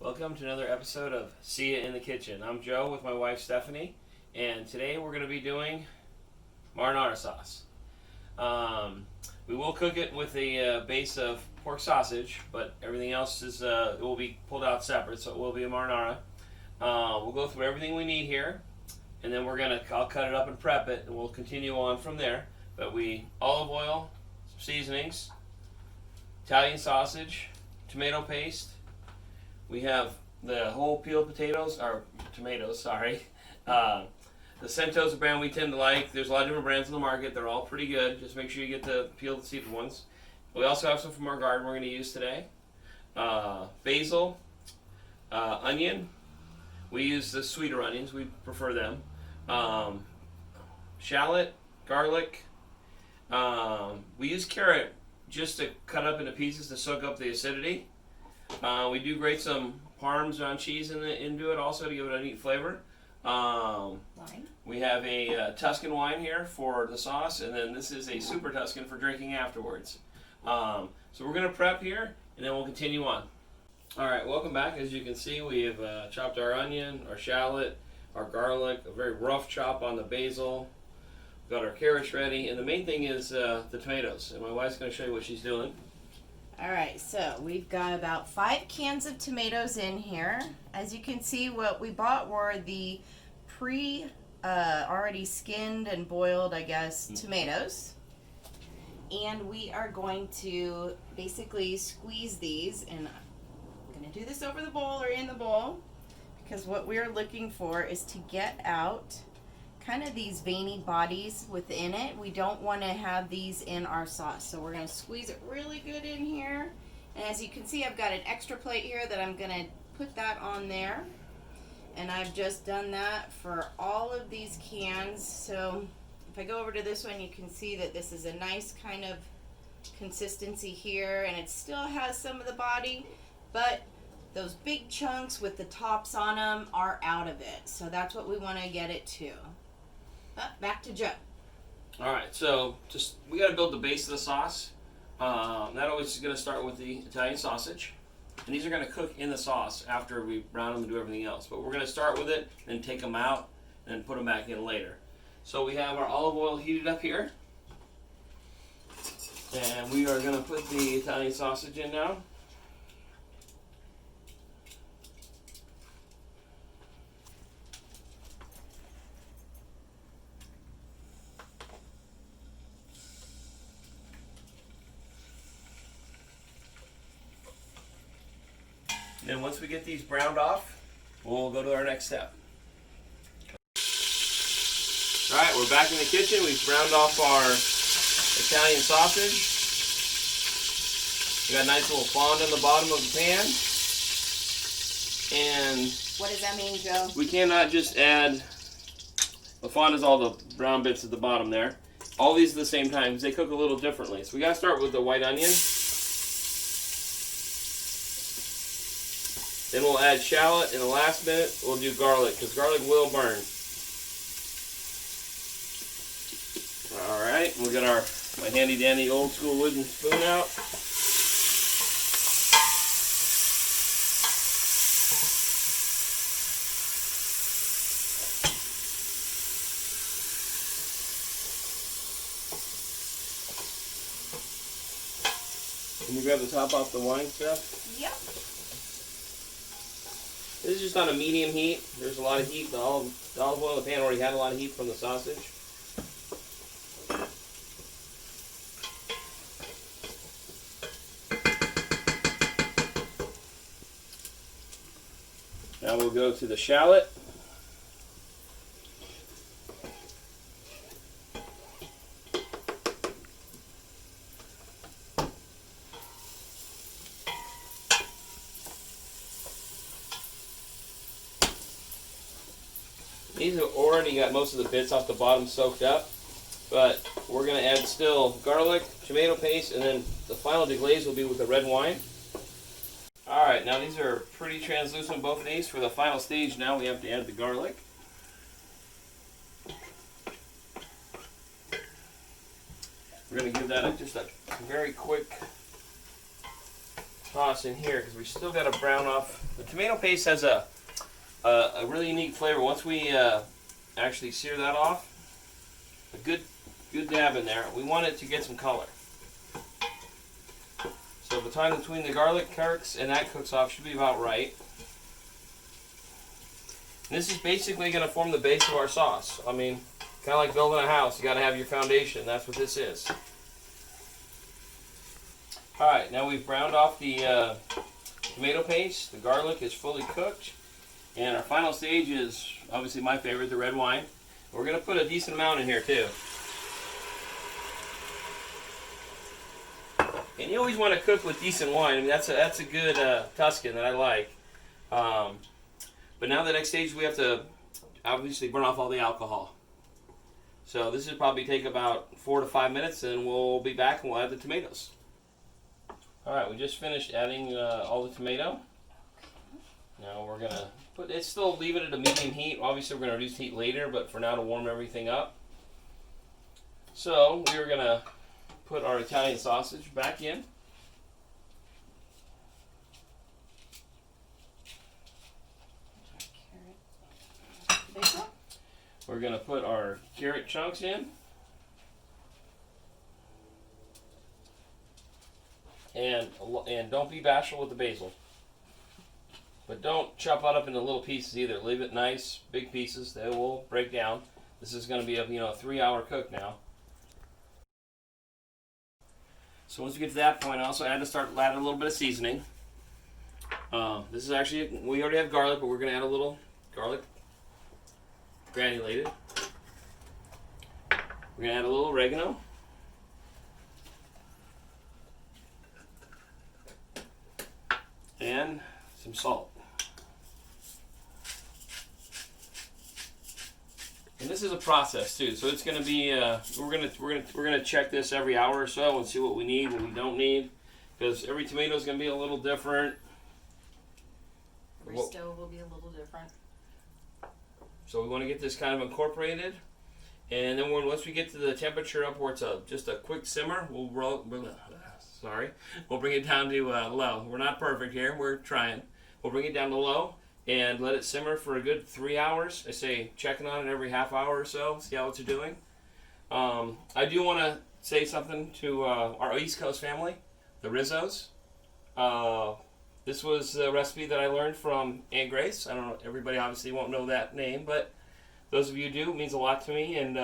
Welcome to another episode of See Ya in the Kitchen. I'm Joe with my wife Stephanie, and today we're going to be doing marinara sauce. We will cook it with a base of pork sausage, but everything else is it will be pulled out separate, so it will be a marinara. We'll go through everything we need here, and then I'll cut it up and prep it, and we'll continue on from there. But olive oil, some seasonings, Italian sausage, tomato paste. We have the whole peeled tomatoes, sorry. The Centos brand we tend to like. There's a lot of different brands in the market. They're all pretty good. Just make sure you get the peeled seeded ones. We also have some from our garden we're going to use today. Basil, onion. We use the sweeter onions. We prefer them. Shallot, garlic. We use carrot just to cut up into pieces to soak up the acidity. We do grate some Parmesan cheese into it also to give it a neat flavor. Wine. We have a Tuscan wine here for the sauce, and then this is a Super Tuscan for drinking afterwards. So we're going to prep here, and then we'll continue on. Alright, welcome back. As you can see, we have chopped our onion, our shallot, our garlic, a very rough chop on the basil. We've got our carrots ready, and the main thing is the tomatoes. And my wife's going to show you what she's doing. Alright, so we've got about 5 cans of tomatoes in here. As you can see, what we bought were the already skinned and boiled, I guess, tomatoes. And we are going to basically squeeze these, and I'm going to do this over the bowl or in the bowl, because what we're looking for is to get out kind of these veiny bodies within it. We don't want to have these in our sauce, so we're going to squeeze it really good in here. And as you can see, I've got an extra plate here that I'm going to put that on there, and I've just done that for all of these cans. So if I go over to this one, you can see that this is a nice kind of consistency here, and it still has some of the body, but those big chunks with the tops on them are out of it. So that's what we want to get it to. Back to Joe. Alright, so we got to build the base of the sauce. That always is going to start with the Italian sausage. And these are going to cook in the sauce after we brown them and do everything else. But we're going to start with it, and take them out, and then put them back in later. So we have our olive oil heated up here. And we are going to put the Italian sausage in now. Then once we get these browned off, we'll go to our next step. Alright, we're back in the kitchen. We've browned off our Italian sausage. We got a nice little fond on the bottom of the pan. And what does that mean, Joe? We cannot just add, the fond is all the brown bits at the bottom there. All these at the same time because they cook a little differently. So we got to start with the white onion. Then we'll add shallot. In the last minute, we'll do garlic, because garlic will burn. Alright, we'll get my handy dandy old school wooden spoon out. Can you grab the top off the wine stuff? Yep. This is just on a medium heat. There's a lot of heat. The olive oil in the pan already had a lot of heat from the sausage. Now we'll go to the shallot. These have already got most of the bits off the bottom soaked up, but we're going to add still garlic, tomato paste, and then the final deglaze will be with the red wine. Alright, now these are pretty translucent, both of these. For the final stage now we have to add the garlic. We're going to give that just a very quick toss in here because we still got to brown off. The tomato paste has a really unique flavor. Once we actually sear that off, a good dab in there. We want it to get some color. So the time between the garlic cooks and that cooks off should be about right. And this is basically going to form the base of our sauce. I mean, kind of like building a house. You got to have your foundation. That's what this is. All right, now we've browned off the tomato paste. The garlic is fully cooked. And our final stage is obviously my favorite, the red wine. We're going to put a decent amount in here too. And you always want to cook with decent wine. I mean, that's a good Tuscan that I like. But now the next stage we have to obviously burn off all the alcohol. So this will probably take about 4 to 5 minutes, and we'll be back and we'll add the tomatoes. All right, we just finished adding all the tomato. Now we're gonna still leave it at a medium heat. Obviously we're gonna reduce heat later, but for now to warm everything up. So we're gonna put our Italian sausage back in. Basil? We're going to put our carrot chunks in. And don't be bashful with the basil. But don't chop it up into little pieces either. Leave it nice, big pieces. They will break down. This is going to be a 3-hour cook now. So once we get to that point, I also add a little bit of seasoning. This is actually, we already have garlic, but we're going to add a little garlic granulated. We're going to add a little oregano. And some salt. And this is a process too, so it's going to be we're going to check this every hour or so and see what we need, what we don't need, because every tomato is going to be a little different. Every stove will be a little different. So we want to get this kind of incorporated, and then once we get to the temperature up where it's just a quick simmer, we'll bring it down to low. We're not perfect here. We're trying. We'll bring it down to low and let it simmer for a good 3 hours. I say checking on it every half hour or so, see how it's doing. I do want to say something to our East Coast family, the Rizzos. This was a recipe that I learned from Aunt Grace. I don't know, everybody obviously won't know that name, but those of you who do, it means a lot to me, and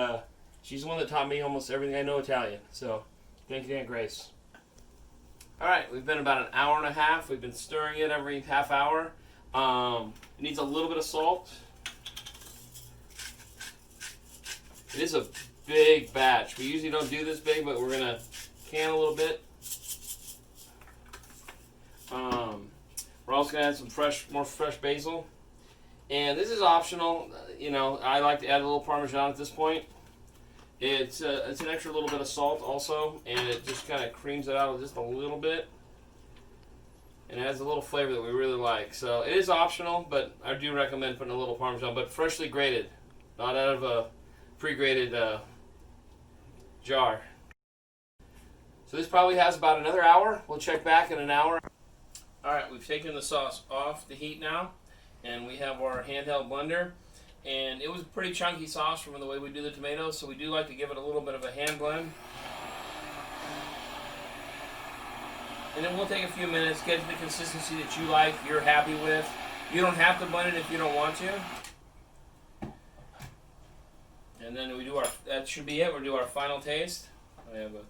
she's the one that taught me almost everything I know Italian. So thank you, Aunt Grace. All right, we've been about an hour and a half. We've been stirring it every half hour. It needs a little bit of salt. It is a big batch. We usually don't do this big, but we're going to can a little bit. We're also going to add some more fresh basil. And this is optional. I like to add a little Parmesan at this point. It's an extra little bit of salt also, and it just kind of creams it out just a little bit. And it adds a little flavor that we really like. So it is optional, but I do recommend putting a little Parmesan, but freshly grated, not out of a pre-grated jar. So this probably has about another hour. We'll check back in an hour. All right, we've taken the sauce off the heat now, and we have our handheld blender. And it was a pretty chunky sauce from the way we do the tomatoes, so we do like to give it a little bit of a hand blend. And then we'll take a few minutes, get to the consistency that you like, you're happy with. You don't have to blend it if you don't want to. And then that should be it. We'll do our final taste. I have a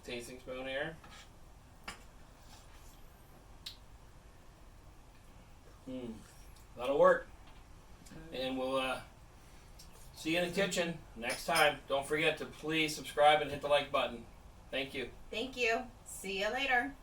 tasting spoon here. A lot of work. And we'll see you in the kitchen next time. Don't forget to please subscribe and hit the like button. Thank you. Thank you. See you later.